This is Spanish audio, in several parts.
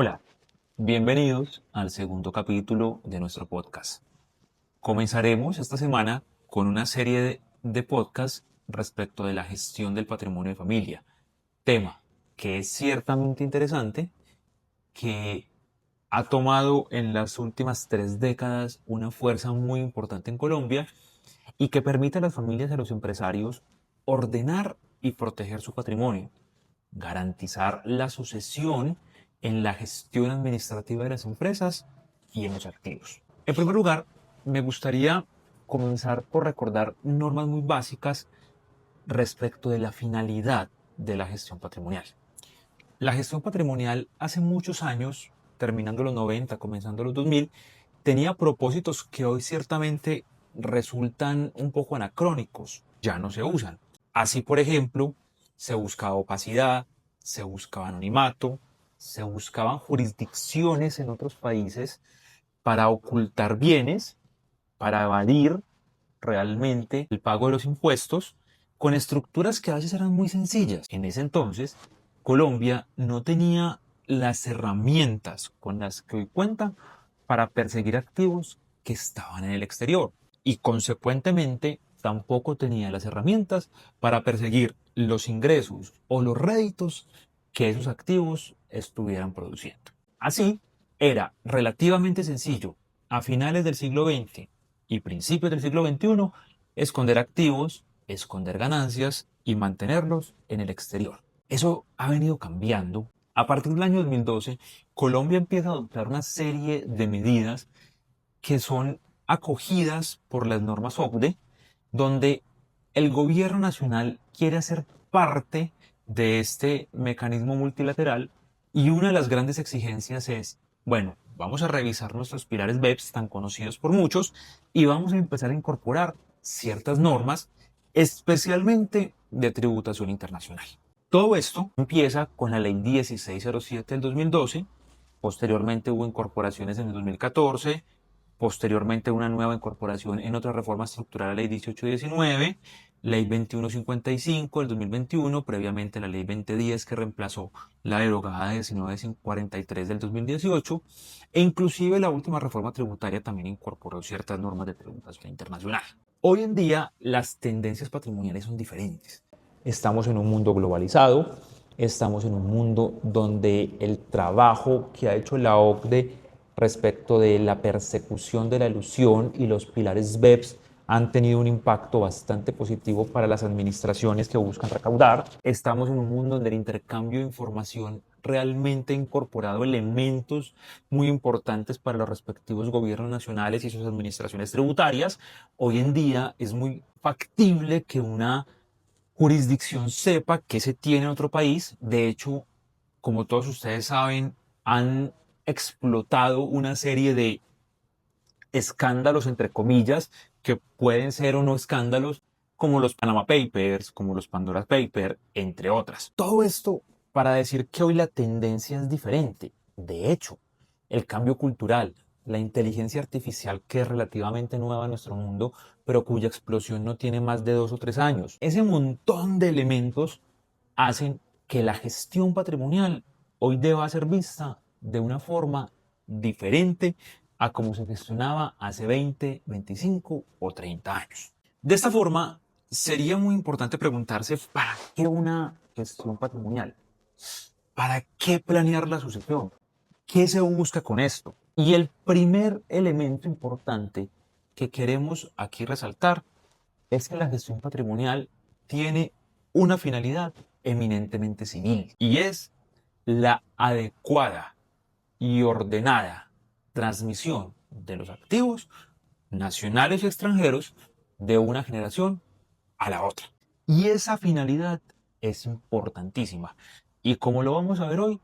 Hola, bienvenidos al segundo capítulo de nuestro podcast. Comenzaremos esta semana con una serie de podcasts respecto de la gestión del patrimonio de familia, tema que es ciertamente interesante, que ha tomado en las últimas 3 décadas una fuerza muy importante en Colombia y que permite a las familias y a los empresarios ordenar y proteger su patrimonio, garantizar la sucesión en la gestión administrativa de las empresas y en los activos. En primer lugar, me gustaría comenzar por recordar normas muy básicas respecto de la finalidad de la gestión patrimonial. La gestión patrimonial hace muchos años, terminando los 90, comenzando los 2000, tenía propósitos que hoy ciertamente resultan un poco anacrónicos, ya no se usan. Así, por ejemplo, se buscaba opacidad, se buscaba anonimato, se buscaban jurisdicciones en otros países para ocultar bienes, para evadir realmente el pago de los impuestos, con estructuras que a veces eran muy sencillas. En ese entonces, Colombia no tenía las herramientas con las que hoy cuenta para perseguir activos que estaban en el exterior y consecuentemente tampoco tenía las herramientas para perseguir los ingresos o los réditos que esos activos estuvieran produciendo. Así, era relativamente sencillo a finales del siglo XX y principios del siglo XXI esconder activos, esconder ganancias y mantenerlos en el exterior. Eso ha venido cambiando. A partir del año 2012, Colombia empieza a adoptar una serie de medidas que son acogidas por las normas OCDE, donde el gobierno nacional quiere hacer parte de este mecanismo multilateral y una de las grandes exigencias es, bueno, vamos a revisar nuestros pilares BEPS tan conocidos por muchos y vamos a empezar a incorporar ciertas normas, especialmente de tributación internacional. Todo esto empieza con la ley 1607 del 2012, posteriormente hubo incorporaciones en el 2014, posteriormente una nueva incorporación en otra reforma estructural a la ley 1819, ley 2155 del 2021, previamente la ley 2010 que reemplazó la derogada 1943 del 2018, e inclusive la última reforma tributaria también incorporó ciertas normas de tributación internacional. Hoy en día las tendencias patrimoniales son diferentes. Estamos en un mundo globalizado, estamos en un mundo donde el trabajo que ha hecho la OCDE respecto de la persecución de la elusión y los pilares BEPS han tenido un impacto bastante positivo para las administraciones que buscan recaudar. Estamos en un mundo donde el intercambio de información realmente ha incorporado elementos muy importantes para los respectivos gobiernos nacionales y sus administraciones tributarias. Hoy en día es muy factible que una jurisdicción sepa qué se tiene en otro país. De hecho, como todos ustedes saben, han explotado una serie de escándalos, entre comillas, que pueden ser o no escándalos, como los Panama Papers, como los Pandora Papers, entre otras. Todo esto para decir que hoy la tendencia es diferente. De hecho, el cambio cultural, la inteligencia artificial que es relativamente nueva en nuestro mundo, pero cuya explosión no tiene más de 2 o 3 años. Ese montón de elementos hacen que la gestión patrimonial hoy deba ser vista de una forma diferente a como se gestionaba hace 20, 25 o 30 años. De esta forma, sería muy importante preguntarse, ¿para qué una gestión patrimonial? ¿Para qué planear la sucesión? ¿Qué se busca con esto? Y el primer elemento importante que queremos aquí resaltar es que la gestión patrimonial tiene una finalidad eminentemente civil y es la adecuada y ordenada transmisión de los activos nacionales y extranjeros de una generación a la otra. Y esa finalidad es importantísima. Y como lo vamos a ver hoy,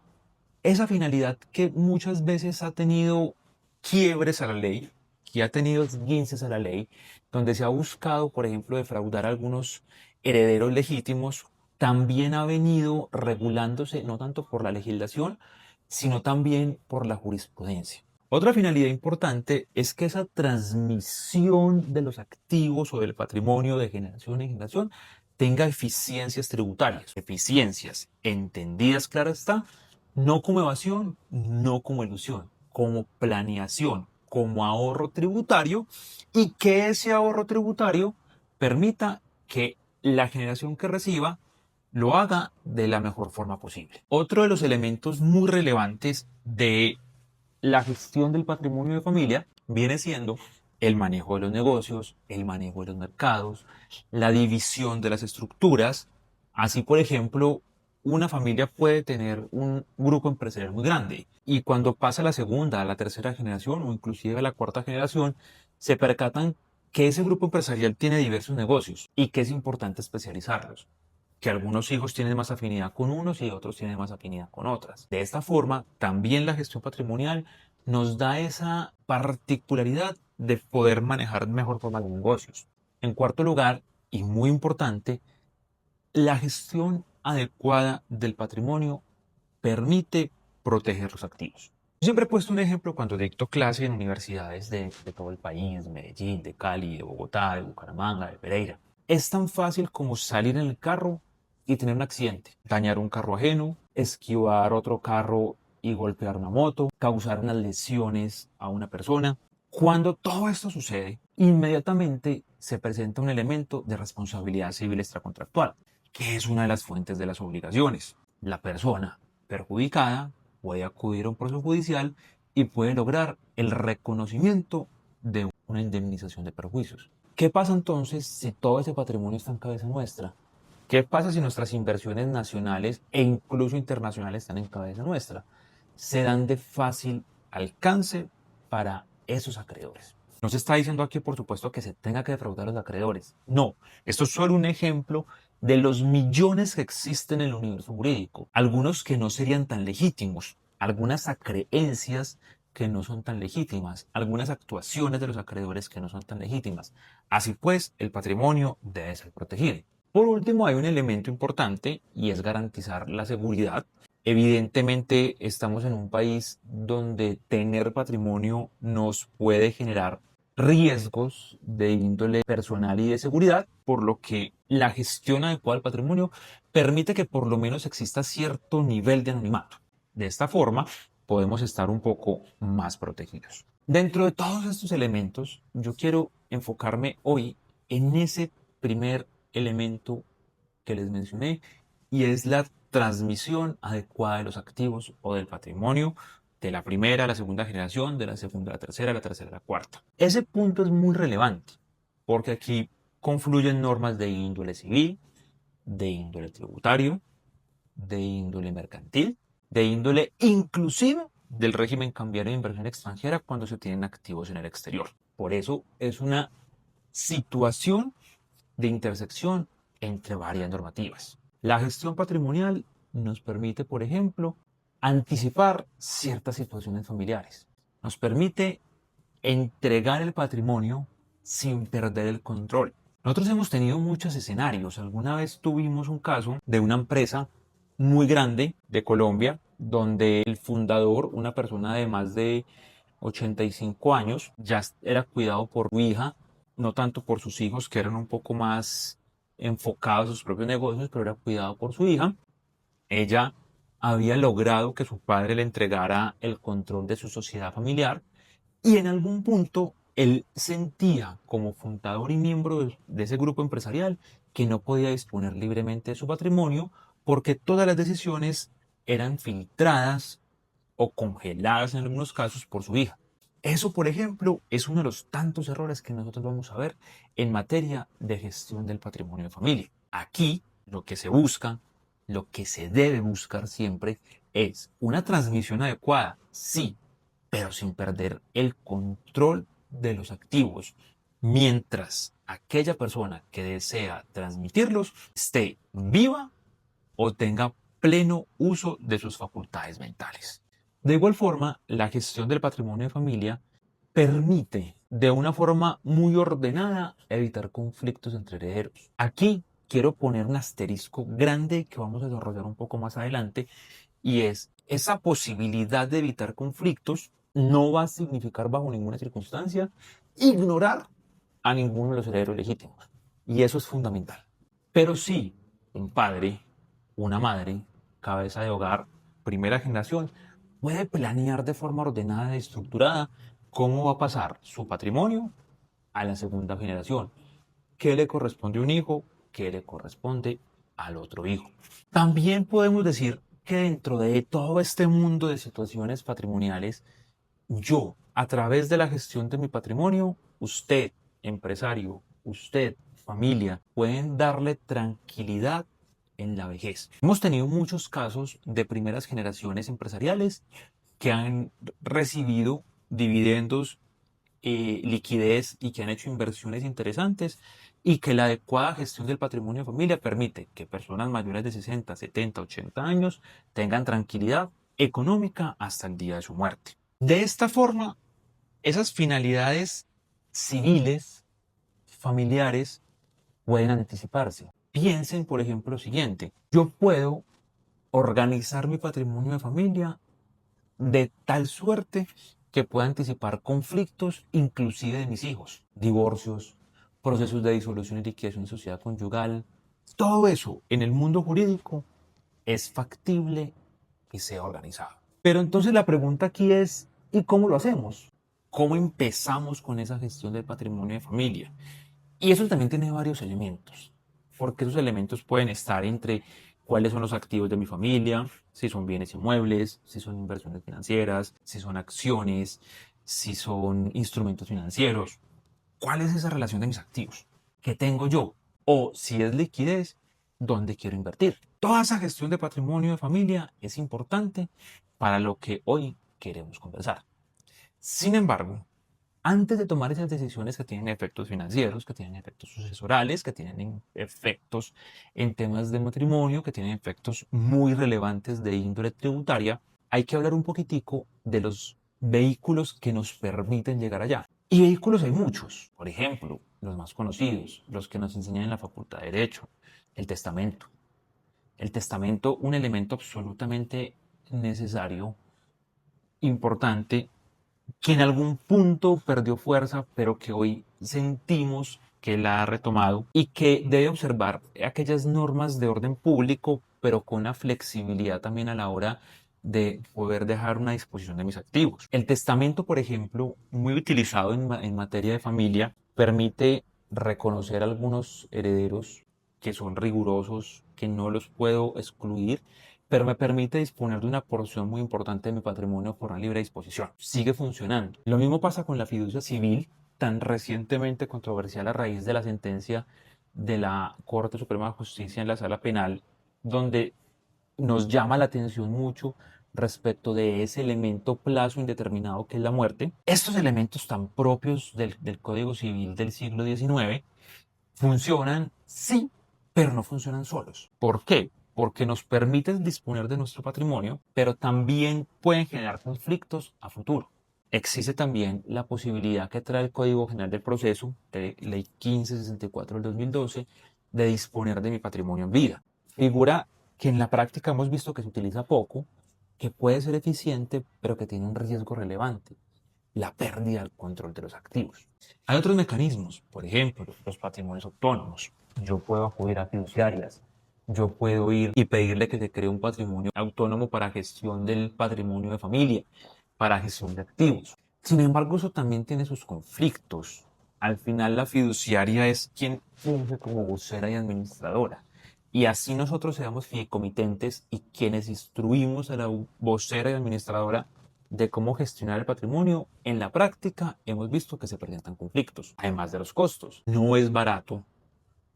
esa finalidad que muchas veces ha tenido quiebres a la ley, que ha tenido esguinces a la ley, donde se ha buscado, por ejemplo, defraudar a algunos herederos legítimos, también ha venido regulándose no tanto por la legislación, sino también por la jurisprudencia. Otra finalidad importante es que esa transmisión de los activos o del patrimonio de generación en generación tenga eficiencias tributarias, eficiencias entendidas, claro está, No como evasión, no como ilusión, como planeación, como ahorro tributario, y que ese ahorro tributario permita que la generación que reciba lo haga de la mejor forma posible. Otro de los elementos muy relevantes de la gestión del patrimonio de familia viene siendo el manejo de los negocios, el manejo de los mercados, la división de las estructuras. Así, por ejemplo, una familia puede tener un grupo empresarial muy grande y cuando pasa a la segunda, a la tercera generación o inclusive a la cuarta generación, se percatan que ese grupo empresarial tiene diversos negocios y que es importante especializarlos, que algunos hijos tienen más afinidad con unos y otros tienen más afinidad con otras. De esta forma, también la gestión patrimonial nos da esa particularidad de poder manejar mejor forma los negocios. En cuarto lugar, y muy importante, la gestión adecuada del patrimonio permite proteger los activos. Siempre he puesto un ejemplo cuando dicto clase en universidades de todo el país, de Medellín, de Cali, de Bogotá, de Bucaramanga, de Pereira. Es tan fácil como salir en el carro y tener un accidente, dañar un carro ajeno, esquivar otro carro y golpear una moto, causar unas lesiones a una persona. Cuando todo esto sucede, inmediatamente se presenta un elemento de responsabilidad civil extracontractual, que es una de las fuentes de las obligaciones. La persona perjudicada puede acudir a un proceso judicial y puede lograr el reconocimiento de una indemnización de perjuicios. ¿Qué pasa entonces si todo ese patrimonio está en cabeza nuestra? ¿Qué pasa si nuestras inversiones nacionales e incluso internacionales están en cabeza nuestra? Se dan de fácil alcance para esos acreedores. No se está diciendo aquí, por supuesto, que se tenga que defraudar a los acreedores. No, esto es solo un ejemplo de los millones que existen en el universo jurídico. Algunos que no serían tan legítimos, algunas acreencias que no son tan legítimas, algunas actuaciones de los acreedores que no son tan legítimas. Así pues, el patrimonio debe ser protegido. Por último, hay un elemento importante y es garantizar la seguridad. Evidentemente, estamos en un país donde tener patrimonio nos puede generar riesgos de índole personal y de seguridad, por lo que la gestión adecuada del patrimonio permite que por lo menos exista cierto nivel de anonimato. De esta forma, podemos estar un poco más protegidos. Dentro de todos estos elementos, yo quiero enfocarme hoy en ese primer elemento que les mencioné y es la transmisión adecuada de los activos o del patrimonio de la primera a la segunda generación, de la segunda a la tercera a la cuarta. Ese punto es muy relevante porque aquí confluyen normas de índole civil, de índole tributario, de índole mercantil, de índole inclusive del régimen cambiario de inversión extranjera cuando se tienen activos en el exterior. Por eso es una situación de intersección entre varias normativas. La gestión patrimonial nos permite, por ejemplo, anticipar ciertas situaciones familiares. Nos permite entregar el patrimonio sin perder el control. Nosotros hemos tenido muchos escenarios. Alguna vez tuvimos un caso de una empresa muy grande de Colombia, donde el fundador, una persona de más de 85 años, ya era cuidado por su hija, no tanto por sus hijos, que eran un poco más enfocados a sus propios negocios, pero era cuidado por su hija. Ella había logrado que su padre le entregara el control de su sociedad familiar y en algún punto él sentía como fundador y miembro de ese grupo empresarial que no podía disponer libremente de su patrimonio porque todas las decisiones eran filtradas o congeladas en algunos casos por su hija. Eso, por ejemplo, es uno de los tantos errores que nosotros vamos a ver en materia de gestión del patrimonio de familia. Aquí lo que se busca, lo que se debe buscar siempre es una transmisión adecuada, sí, pero sin perder el control de los activos, mientras aquella persona que desea transmitirlos esté viva o tenga pleno uso de sus facultades mentales. De igual forma, la gestión del patrimonio de familia permite de una forma muy ordenada evitar conflictos entre herederos. Aquí quiero poner un asterisco grande que vamos a desarrollar un poco más adelante y es esa posibilidad de evitar conflictos no va a significar bajo ninguna circunstancia ignorar a ninguno de los herederos legítimos. Y eso es fundamental. Pero sí, un padre, una madre, cabeza de hogar, primera generación puede planear de forma ordenada y estructurada cómo va a pasar su patrimonio a la segunda generación, qué le corresponde a un hijo, qué le corresponde al otro hijo. También podemos decir que dentro de todo este mundo de situaciones patrimoniales, yo, a través de la gestión de mi patrimonio, usted, empresario, usted, familia, pueden darle tranquilidad en la vejez. Hemos tenido muchos casos de primeras generaciones empresariales que han recibido dividendos, liquidez y que han hecho inversiones interesantes y que la adecuada gestión del patrimonio de familia permite que personas mayores de 60, 70, 80 años tengan tranquilidad económica hasta el día de su muerte. De esta forma, esas finalidades civiles, familiares, pueden anticiparse. Piensen, por ejemplo, lo siguiente. Yo puedo organizar mi patrimonio de familia de tal suerte que pueda anticipar conflictos, inclusive de mis hijos, divorcios, procesos de disolución y liquidación de sociedad conyugal. Todo eso en el mundo jurídico es factible y sea organizado. Pero entonces la pregunta aquí es, ¿y cómo lo hacemos? ¿Cómo empezamos con esa gestión del patrimonio de familia? Y eso también tiene varios elementos, porque esos elementos pueden estar entre cuáles son los activos de mi familia, si son bienes inmuebles, si son inversiones financieras, si son acciones, si son instrumentos financieros. ¿Cuál es esa relación de mis activos? ¿Qué tengo yo? O si es liquidez, ¿dónde quiero invertir? Toda esa gestión de patrimonio de familia es importante para lo que hoy queremos conversar. Sin embargo, antes de tomar esas decisiones que tienen efectos financieros, que tienen efectos sucesorales, que tienen efectos en temas de matrimonio, que tienen efectos muy relevantes de índole tributaria, hay que hablar un poquitico de los vehículos que nos permiten llegar allá. Y vehículos hay muchos. Por ejemplo, los más conocidos, los que nos enseñan en la Facultad de Derecho, el testamento. El testamento, un elemento absolutamente necesario, importante, que en algún punto perdió fuerza, pero que hoy sentimos que la ha retomado y que debe observar aquellas normas de orden público, pero con una flexibilidad también a la hora de poder dejar una disposición de mis activos. El testamento, por ejemplo, muy utilizado en materia de familia, permite reconocer algunos herederos que son rigurosos, que no los puedo excluir, pero me permite disponer de una porción muy importante de mi patrimonio por una libre disposición. Sigue funcionando. Lo mismo pasa con la fiducia civil, tan recientemente controversial a raíz de la sentencia de la Corte Suprema de Justicia en la Sala Penal, donde nos llama la atención mucho respecto de ese elemento plazo indeterminado que es la muerte. Estos elementos tan propios del Código Civil del siglo XIX funcionan, sí, pero no funcionan solos. ¿Por qué? Porque nos permiten disponer de nuestro patrimonio, pero también pueden generar conflictos a futuro. Existe también la posibilidad que trae el Código General del Proceso, de Ley 1564 del 2012, de disponer de mi patrimonio en vida. Figura que en la práctica hemos visto que se utiliza poco, que puede ser eficiente, pero que tiene un riesgo relevante: la pérdida del control de los activos. Hay otros mecanismos, por ejemplo, los patrimonios autónomos. Yo puedo acudir a fiduciarias, yo puedo ir y pedirle que se cree un patrimonio autónomo para gestión del patrimonio de familia, para gestión de activos. Sin embargo, eso también tiene sus conflictos. Al final, la fiduciaria es quien funge como vocera y administradora. Y así nosotros seamos fideicomitentes y quienes instruimos a la vocera y administradora de cómo gestionar el patrimonio, en la práctica hemos visto que se presentan conflictos, además de los costos. No es barato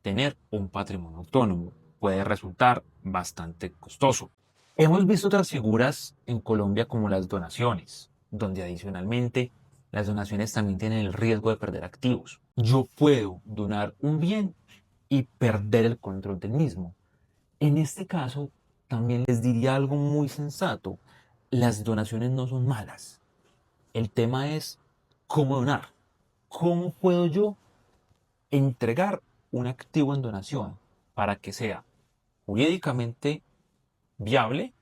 tener un patrimonio autónomo, puede resultar bastante costoso. Hemos visto otras figuras en Colombia como las donaciones, donde adicionalmente las donaciones también tienen el riesgo de perder activos. Yo puedo donar un bien y perder el control del mismo. En este caso, también les diría algo muy sensato: las donaciones no son malas. El tema es cómo donar. ¿Cómo puedo yo entregar un activo en donación para que sea jurídicamente viable,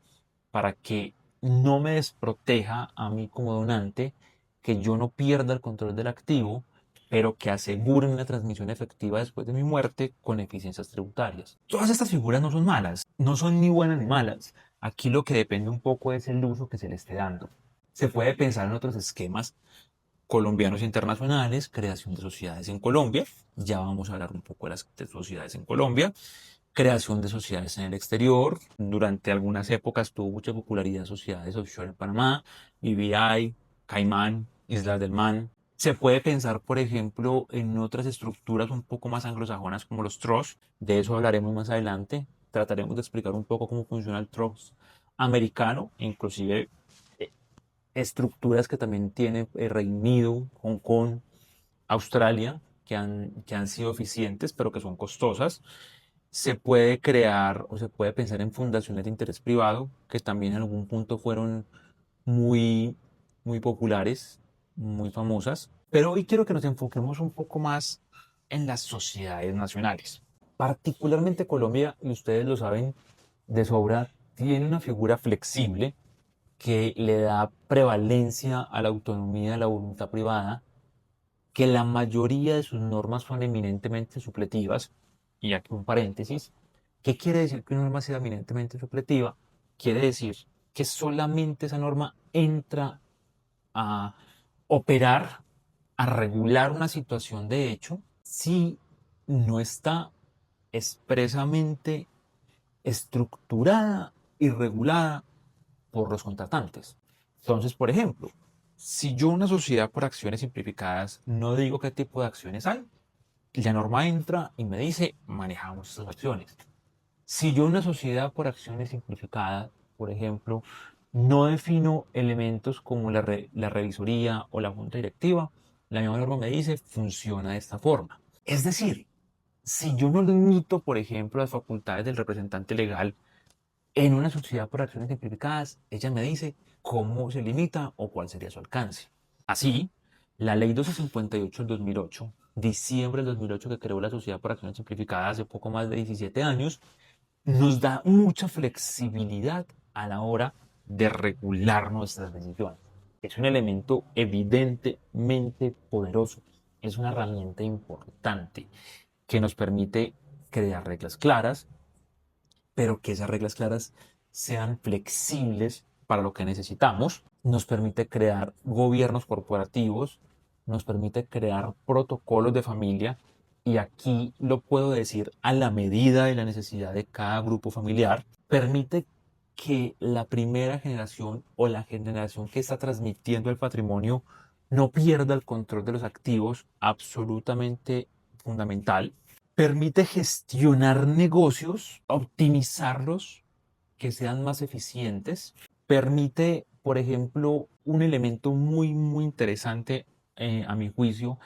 para que no me desproteja a mí como donante, que yo no pierda el control del activo, pero que aseguren una transmisión efectiva después de mi muerte con eficiencias tributarias? Todas estas figuras no son malas, no son ni buenas ni malas. Aquí lo que depende un poco es el uso que se le esté dando. Se puede pensar en otros esquemas colombianos internacionales, creación de sociedades en Colombia, ya vamos a hablar un poco de las de sociedades en Colombia, creación de sociedades en el exterior, durante algunas épocas tuvo mucha popularidad sociedades offshore en Panamá, BVI, Caimán, Islas del Man. Se puede pensar, por ejemplo, en otras estructuras un poco más anglosajonas como los trusts, de eso hablaremos más adelante, trataremos de explicar un poco cómo funciona el trust americano, inclusive estructuras que también tiene el Reino Unido, Hong Kong, Australia, que han sido eficientes, pero que son costosas. Se puede crear o se puede pensar en fundaciones de interés privado, que también en algún punto fueron muy, muy populares, muy famosas. Pero hoy quiero que nos enfoquemos un poco más en las sociedades nacionales. Particularmente Colombia, y ustedes lo saben de sobra, tiene una figura flexible que le da prevalencia a la autonomía de la voluntad privada, que la mayoría de sus normas son eminentemente supletivas, y aquí un paréntesis, ¿qué quiere decir que una norma sea eminentemente supletiva? Quiere decir que solamente esa norma entra a operar, a regular una situación de hecho, si no está expresamente estructurada y regulada por los contratantes. Entonces, por ejemplo, si yo una sociedad por acciones simplificadas no digo qué tipo de acciones hay, la norma entra y me dice manejamos estas acciones. Si yo una sociedad por acciones simplificadas, por ejemplo, no defino elementos como la revisoría o la junta directiva, la misma norma me dice funciona de esta forma. Es decir, si yo no limito, por ejemplo, las facultades del representante legal en una sociedad por acciones simplificadas, ella me dice cómo se limita o cuál sería su alcance. Así, la Ley 1258 del 2008, diciembre del 2008, que creó la Sociedad por Acciones Simplificadas hace poco más de 17 años, nos da mucha flexibilidad a la hora de regular nuestras decisiones. Es un elemento evidentemente poderoso, es una herramienta importante que nos permite crear reglas claras, pero que esas reglas claras sean flexibles para lo que necesitamos. Nos permite crear gobiernos corporativos, nos permite crear protocolos de familia, y aquí lo puedo decir a la medida de la necesidad de cada grupo familiar. Permite que la primera generación o la generación que está transmitiendo el patrimonio no pierda el control de los activos, absolutamente fundamental. Permite gestionar negocios, optimizarlos, que sean más eficientes. Permite, por ejemplo, un elemento muy, muy interesante a mi juicio,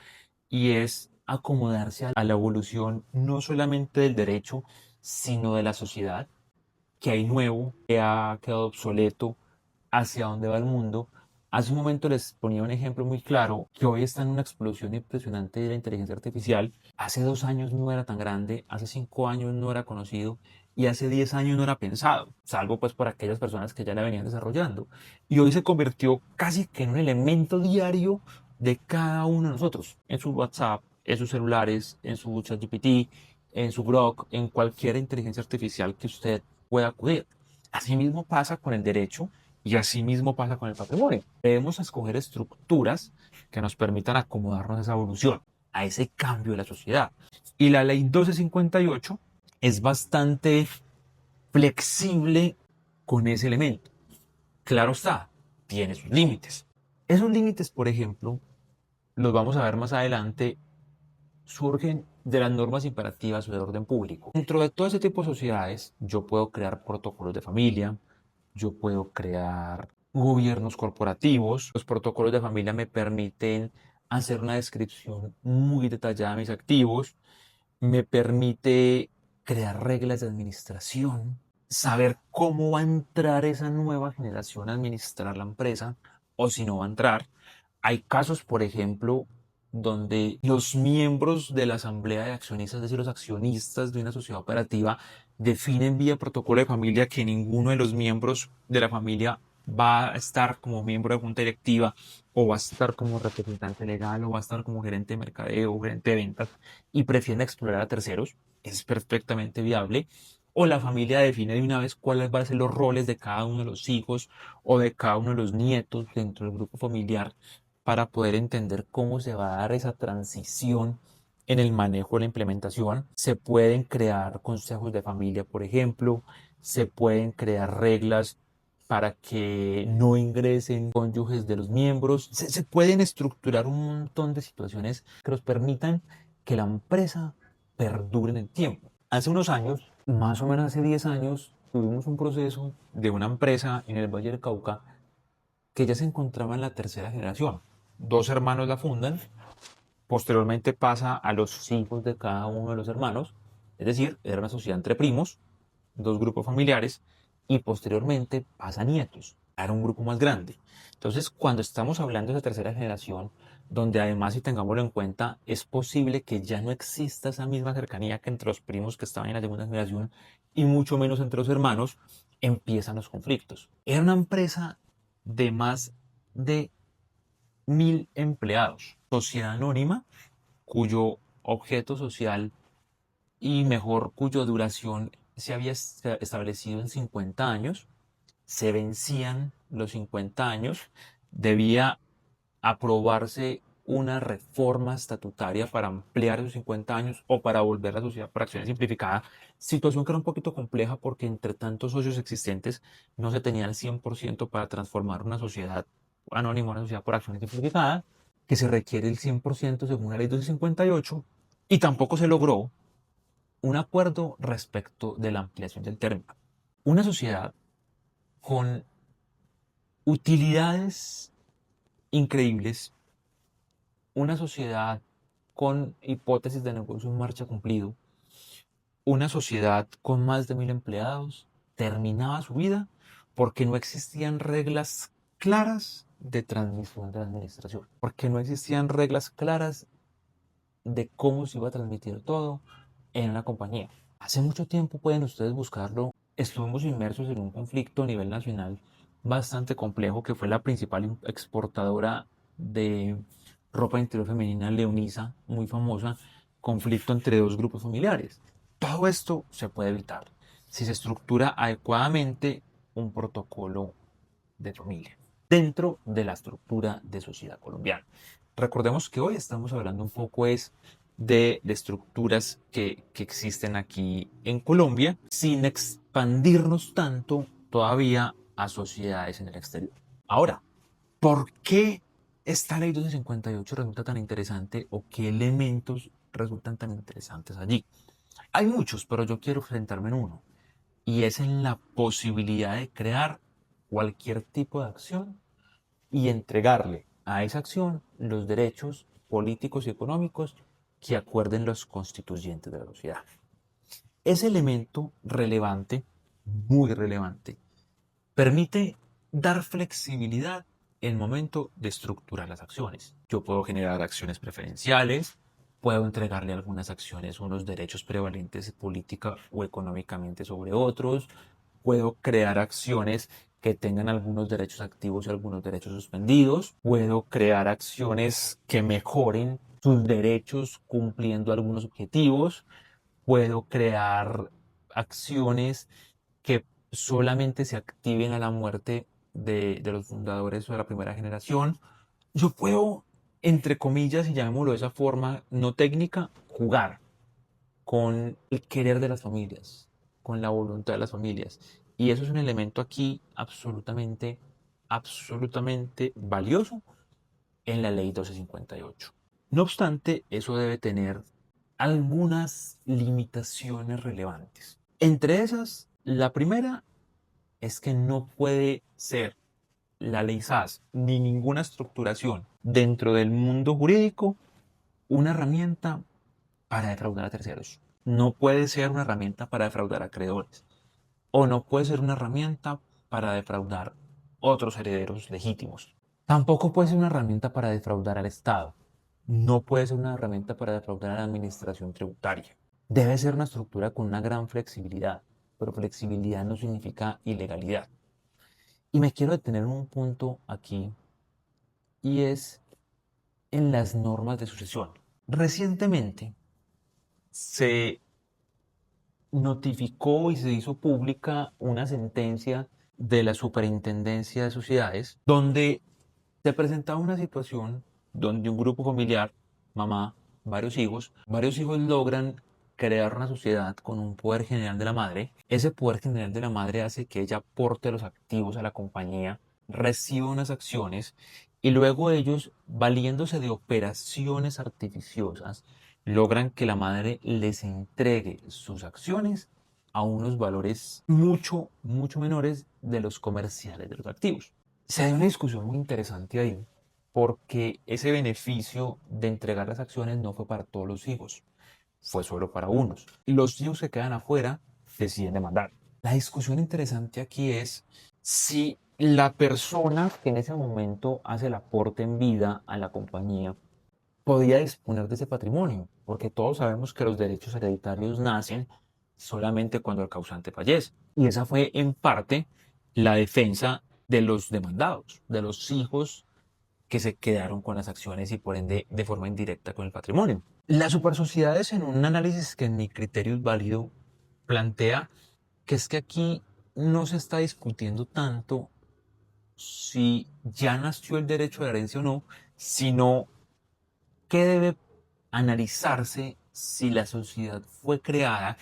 y es acomodarse a la evolución no solamente del derecho, sino de la sociedad, que hay nuevo, que ha quedado obsoleto, hacia dónde va el mundo. Hace un momento les ponía un ejemplo muy claro, que hoy está en una explosión impresionante de la inteligencia artificial. Hace 2 años no era tan grande, hace 5 años no era conocido, y hace 10 años no era pensado, salvo pues por aquellas personas que ya la venían desarrollando. Y hoy se convirtió casi que en un elemento diario de cada uno de nosotros, en su WhatsApp, en sus celulares, en su ChatGPT, en su Grok, en cualquier inteligencia artificial que usted pueda acudir. Asimismo pasa con el derecho, y así mismo pasa con el patrimonio. Debemos escoger estructuras que nos permitan acomodarnos a esa evolución, a ese cambio de la sociedad. Y la ley 1258 es bastante flexible con ese elemento. Claro está, tiene sus límites. Esos límites, por ejemplo, los vamos a ver más adelante, surgen de las normas imperativas o de orden público. Dentro de todo ese tipo de sociedades, yo puedo crear protocolos de familia, yo puedo crear gobiernos corporativos. Los protocolos de familia me permiten hacer una descripción muy detallada de mis activos, me permite crear reglas de administración, saber cómo va a entrar esa nueva generación a administrar la empresa o si no va a entrar. Hay casos, por ejemplo, donde los miembros de la asamblea de accionistas, es decir, los accionistas de una sociedad operativa, definen vía protocolo de familia que ninguno de los miembros de la familia va a estar como miembro de junta directiva, o va a estar como representante legal, o va a estar como gerente de mercadeo o gerente de ventas, y prefieren explorar a terceros. Es perfectamente viable. o la familia define de una vez cuáles van a ser los roles de cada uno de los hijos o de cada uno de los nietos dentro del grupo familiar para poder entender cómo se va a dar esa transición en el manejo de la implementación. Se pueden crear consejos de familia, por ejemplo, se pueden crear reglas para que no ingresen cónyuges de los miembros. Se pueden estructurar un montón de situaciones que nos permitan que la empresa perdure en el tiempo. Hace unos años, más o menos hace 10 años, tuvimos un proceso de una empresa en el Valle del Cauca que ya se encontraba en la tercera generación. Dos hermanos la fundan, posteriormente pasa a los hijos de cada uno de los hermanos, es decir, era una sociedad entre primos, dos grupos familiares, y posteriormente pasa a nietos. Era un grupo más grande. Entonces, cuando estamos hablando de la tercera generación, donde además, si tengámoslo en cuenta, es posible que ya no exista esa misma cercanía que entre los primos que estaban en la segunda generación y mucho menos entre los hermanos, empiezan los conflictos. Era una empresa de más de 1.000 empleados, sociedad anónima, cuyo objeto social y mejor cuya duración se había establecido en 50 años, se vencían los 50 años, debía aprobarse una reforma estatutaria para ampliar esos 50 años o para volver a la sociedad por acciones simplificada, situación que era un poquito compleja porque entre tantos socios existentes no se tenía el 100% para transformar una sociedad anónima a una sociedad por acciones simplificada, que se requiere el 100% según la ley 258, y tampoco se logró un acuerdo respecto de la ampliación del término. Una sociedad con utilidades increíbles, una sociedad con hipótesis de negocio en marcha cumplido, una sociedad con más de 1.000 empleados, terminaba su vida porque no existían reglas claras de transmisión de la administración, porque no existían reglas claras de cómo se iba a transmitir todo en una compañía. Hace mucho tiempo pueden ustedes buscarlo. Estuvimos inmersos en un conflicto a nivel nacional bastante complejo que fue la principal exportadora de ropa interior femenina, Leonisa, muy famosa, conflicto entre dos grupos familiares. Todo esto se puede evitar si se estructura adecuadamente un protocolo de familia dentro de la estructura de sociedad colombiana. Recordemos que hoy estamos hablando un poco es de estructuras que existen aquí en Colombia sin expandirnos tanto todavía a sociedades en el exterior. Ahora, ¿por qué esta ley 258 resulta tan interesante o qué elementos resultan tan interesantes allí? Hay muchos, pero yo quiero centrarme en uno, y es en la posibilidad de crear cualquier tipo de acción y entregarle a esa acción los derechos políticos y económicos que acuerden los constituyentes de la sociedad. Ese elemento relevante, muy relevante, permite dar flexibilidad en el momento de estructurar las acciones. Yo puedo generar acciones preferenciales, puedo entregarle algunas acciones unos derechos prevalentes política o económicamente sobre otros, puedo crear acciones que tengan algunos derechos activos y algunos derechos suspendidos, puedo crear acciones que mejoren sus derechos cumpliendo algunos objetivos, puedo crear acciones que solamente se activen a la muerte de los fundadores o de la primera generación. Yo puedo, entre comillas, y llamémoslo de esa forma no técnica, jugar con el querer de las familias, con la voluntad de las familias. Y eso es un elemento aquí absolutamente, absolutamente valioso en la ley 1258. No obstante, eso debe tener algunas limitaciones relevantes. Entre esas, la primera es que no puede ser la ley SAS ni ninguna estructuración dentro del mundo jurídico una herramienta para defraudar a terceros. No puede ser una herramienta para defraudar a acreedores. O no puede ser una herramienta para defraudar otros herederos legítimos. Tampoco puede ser una herramienta para defraudar al Estado. No puede ser una herramienta para defraudar a la administración tributaria. Debe ser una estructura con una gran flexibilidad, pero flexibilidad no significa ilegalidad. Y me quiero detener en un punto aquí, y es en las normas de sucesión. Recientemente se notificó y se hizo pública una sentencia de la Superintendencia de Sociedades donde se presentaba una situación donde un grupo familiar, mamá, varios hijos logran crear una sociedad con un poder general de la madre. Ese poder general de la madre hace que ella aporte los activos a la compañía, reciba unas acciones y luego ellos, valiéndose de operaciones artificiosas, logran que la madre les entregue sus acciones a unos valores mucho, mucho menores de los comerciales de los activos. Se da una discusión muy interesante ahí, porque ese beneficio de entregar las acciones no fue para todos los hijos, fue solo para unos. Los hijos que quedan afuera deciden demandar. La discusión interesante aquí es si la persona que en ese momento hace el aporte en vida a la compañía podía disponer de ese patrimonio, porque todos sabemos que los derechos hereditarios nacen solamente cuando el causante fallece. Y esa fue en parte la defensa de los demandados, de los hijos que se quedaron con las acciones y por ende de forma indirecta con el patrimonio. Las supersociedades, en un análisis que en mi criterio es válido, plantea que es que aquí no se está discutiendo tanto si ya nació el derecho de herencia o no, sino qué debe analizarse si la sociedad fue creada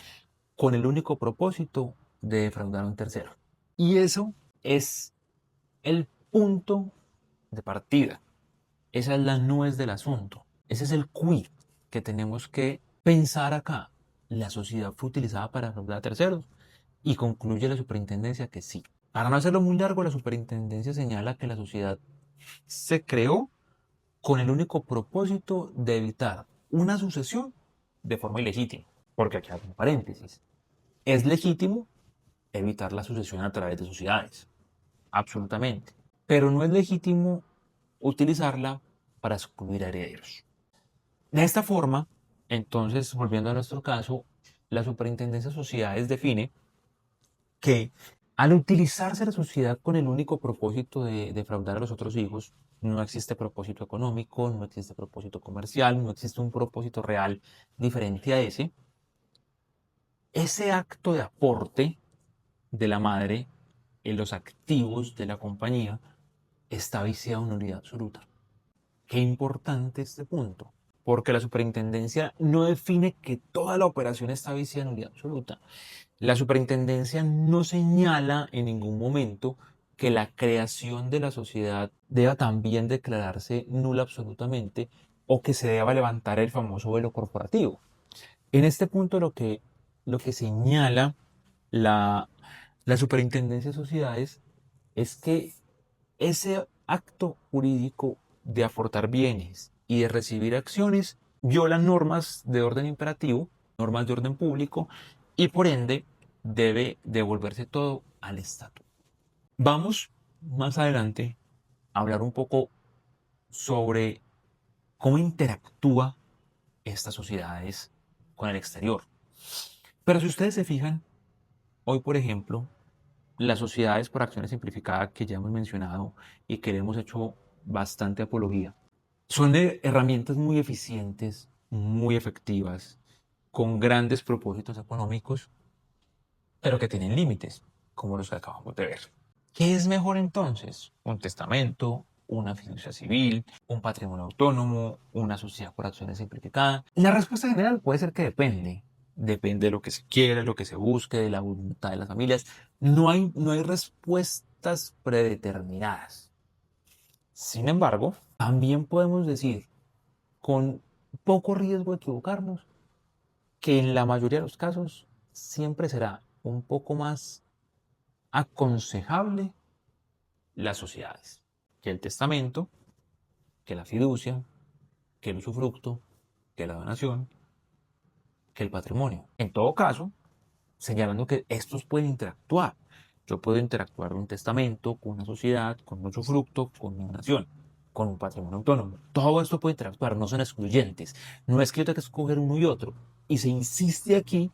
con el único propósito de defraudar a un tercero. Y eso es el punto de partida. Esa es la nuez del asunto. Ese es el quid que tenemos que pensar acá. La sociedad fue utilizada para defraudar a terceros y concluye la superintendencia que sí. Para no hacerlo muy largo, la superintendencia señala que la sociedad se creó con el único propósito de evitar una sucesión de forma ilegítima. Porque aquí hay un paréntesis. Es legítimo evitar la sucesión a través de sociedades. Absolutamente. Pero no es legítimo utilizarla para excluir a herederos. De esta forma, entonces, volviendo a nuestro caso, la Superintendencia de Sociedades define que al utilizarse la sociedad con el único propósito de defraudar a los otros hijos, no existe propósito económico, no existe propósito comercial, no existe un propósito real diferente a ese acto de aporte de la madre en los activos de la compañía está viciado en nulidad absoluta. Qué importante este punto, porque la superintendencia no define que toda la operación está viciada en nulidad absoluta. La superintendencia no señala en ningún momento que la creación de la sociedad deba también declararse nula absolutamente o que se deba levantar el famoso velo corporativo. En este punto lo que señala la, la superintendencia de sociedades es que ese acto jurídico de aportar bienes y de recibir acciones viola normas de orden imperativo, normas de orden público y por ende debe devolverse todo al Estado. Vamos más adelante a hablar un poco sobre cómo interactúa estas sociedades con el exterior. Pero si ustedes se fijan, hoy por ejemplo, las sociedades por acciones simplificadas que ya hemos mencionado y que le hemos hecho bastante apología, son herramientas muy eficientes, muy efectivas, con grandes propósitos económicos, pero que tienen límites, como los que acabamos de ver. ¿Qué es mejor entonces? ¿Un testamento, una fiducia civil, un patrimonio autónomo, una sociedad por acciones simplificada? La respuesta general puede ser que depende. Depende de lo que se quiere, lo que se busque, de la voluntad de las familias. No hay respuestas predeterminadas. Sin embargo, también podemos decir, con poco riesgo de equivocarnos, que en la mayoría de los casos siempre será un poco más aconsejable las sociedades que el testamento, que la fiducia, que el usufructo, que la donación, que el patrimonio. En todo caso, señalando que estos pueden interactuar. Yo puedo interactuar con un testamento, con una sociedad, con un usufructo, con una donación, con un patrimonio autónomo. Todo esto puede interactuar, no son excluyentes. No es que yo tenga que escoger uno y otro. Y se insiste aquí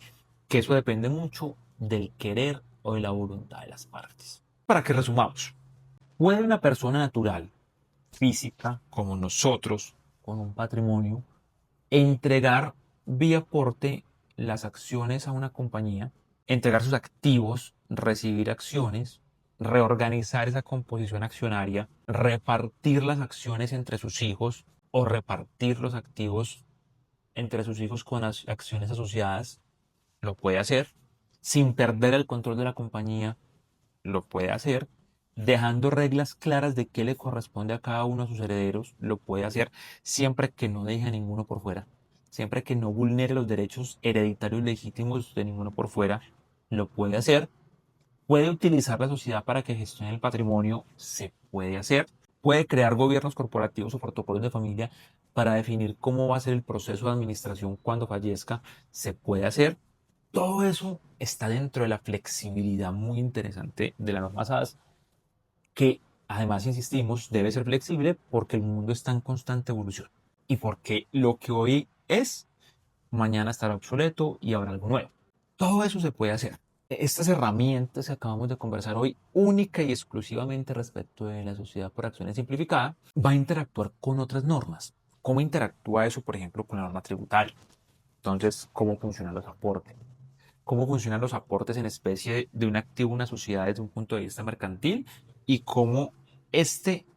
que eso depende mucho del querer o de la voluntad de las partes. Para que resumamos, ¿puede una persona natural, física, como nosotros, con un patrimonio, entregar vía aporte las acciones a una compañía, entregar sus activos, recibir acciones, reorganizar esa composición accionaria, repartir las acciones entre sus hijos o repartir los activos entre sus hijos con acciones asociadas, lo puede hacer sin perder el control de la compañía, lo puede hacer dejando reglas claras de qué le corresponde a cada uno de sus herederos, lo puede hacer siempre que no deje a ninguno por fuera, siempre que no vulnere los derechos hereditarios legítimos de ninguno por fuera, lo puede hacer. Puede utilizar la sociedad para que gestione el patrimonio, se puede hacer. Puede crear gobiernos corporativos o protocolos de familia para definir cómo va a ser el proceso de administración cuando fallezca, se puede hacer. Todo eso está dentro de la flexibilidad muy interesante de la norma SAS, que además, insistimos, debe ser flexible porque el mundo está en constante evolución y porque lo que hoy es, mañana estará obsoleto y habrá algo nuevo. Todo eso se puede hacer. Estas herramientas que acabamos de conversar hoy, única y exclusivamente respecto de la sociedad por acciones simplificada, va a interactuar con otras normas. ¿Cómo interactúa eso, por ejemplo, con la norma tributaria? Entonces, ¿cómo funcionan los aportes? ¿Cómo funcionan los aportes en especie de un activo a una sociedad desde un punto de vista mercantil? Y cómo este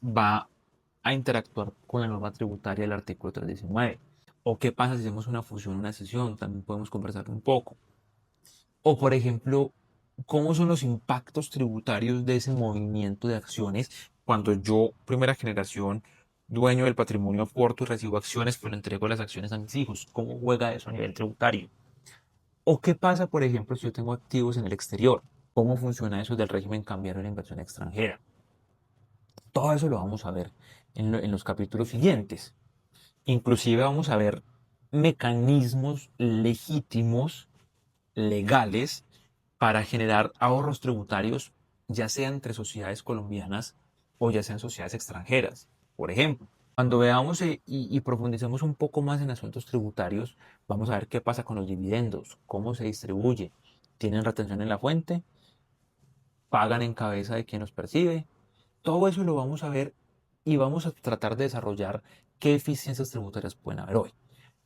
va a interactuar con la norma tributaria del artículo 319. ¿O qué pasa si hacemos una fusión, una cesión? También podemos conversar un poco. O, por ejemplo, ¿cómo son los impactos tributarios de ese movimiento de acciones cuando yo, primera generación, dueño del patrimonio, aporto y recibo acciones, pero entrego las acciones a mis hijos? ¿Cómo juega eso a nivel tributario? ¿O qué pasa, por ejemplo, si yo tengo activos en el exterior? ¿Cómo funciona eso del régimen cambiario de la inversión extranjera? Todo eso lo vamos a ver en los capítulos siguientes. Inclusive vamos a ver mecanismos legítimos, legales, para generar ahorros tributarios, ya sea entre sociedades colombianas o ya sean sociedades extranjeras. Por ejemplo, cuando veamos y profundicemos un poco más en asuntos tributarios, vamos a ver qué pasa con los dividendos, cómo se distribuye, tienen retención en la fuente, pagan en cabeza de quien los percibe. Todo eso lo vamos a ver y vamos a tratar de desarrollar qué eficiencias tributarias pueden haber hoy.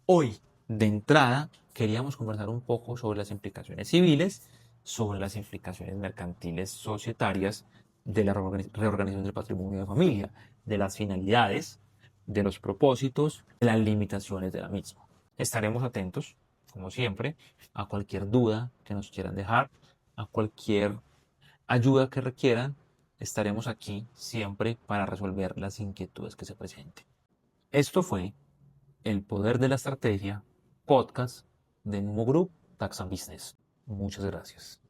Hoy, de entrada, queríamos conversar un poco sobre las implicaciones civiles, sobre las implicaciones mercantiles societarias de la reorganización del patrimonio de familia, de las finalidades, de los propósitos, de las limitaciones de la misma. Estaremos atentos, como siempre, a cualquier duda que nos quieran dejar, a cualquier ayuda que requieran. Estaremos aquí siempre para resolver las inquietudes que se presenten. Esto fue El Poder de la Estrategia, podcast de Numo Group Tax and Business. Muchas gracias.